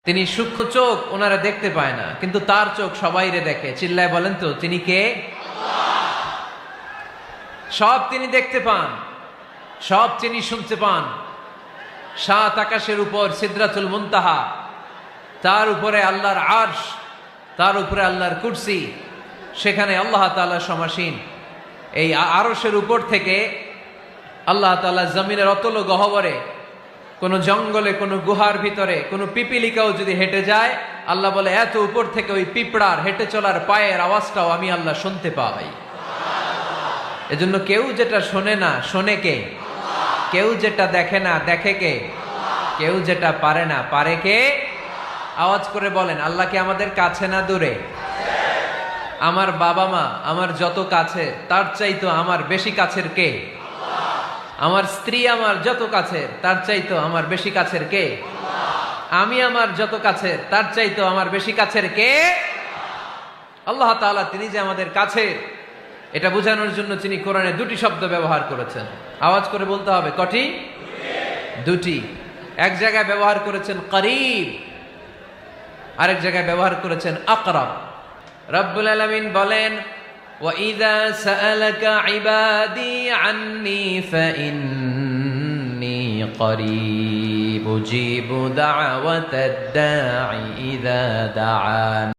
তিনি সূক্ষ্ম চোখ, ওনারা দেখতে পায় না, কিন্তু তার চোখ সবাইরে দেখে। চিল্লায় বলেন তো তিনি কে? সব তিনি দেখতে পান, সব তিনি শুনতে পান। সাত আকাশের উপর সিদরাতুল মুনতাহা, তার উপরে আল্লাহর আরশ, তার উপরে আল্লাহর কুরসি, সেখানে আল্লাহ তাআলা সমাসীন। এই আরশের উপর থেকে আল্লাহ তাআলা জমিনের অতল গহ্বরে, কোন জঙ্গলে, কোন গুহার ভিতরে কোন পিপিলিকাও যদি হেঁটে যায়, আল্লাহ বলে এত উপর থেকে ওই পিঁপড়ার হেঁটে চলার পায়ের আওয়াজটাও আমি আল্লাহ শুনতে পাই। এজন্য কেউ যেটা শোনে না শোনে কে? কেউ যেটা দেখে না দেখে কে? কেউ যেটা পারে না পারে কে? আওয়াজ করে বলেন, আল্লাহ কি আমাদের কাছে না দূরে? আমার বাবা মা আমার যত কাছে, তার চাইতো আমার বেশি কাছের কে? আমার স্ত্রী আমার যত কাছের, তার চাইতো আমার বেশি কাছের কে? আমি আমার যত কাছের, তার চাইতো আমার বেশি কাছের কে? আল্লাহ তাআলা তিনি যে আমাদের কাছে, এটা বোঝানোর জন্য তিনি কোরআনে দুটি শব্দ ব্যবহার করেছেন। আওয়াজ করে বলতে হবে, কটি? দুটি। এক জায়গায় ব্যবহার করেছেন করিব, আরেক জায়গায় ব্যবহার করেছেন আকরাব। রব্বুল আলামিন বলেন, وَإِذَا سَأَلَكَ عِبَادِي عَنِّي فَإِنِّي قَرِيبٌ أُجِيبُ دَعْوَةَ الدَّاعِ إِذَا دَعَانِ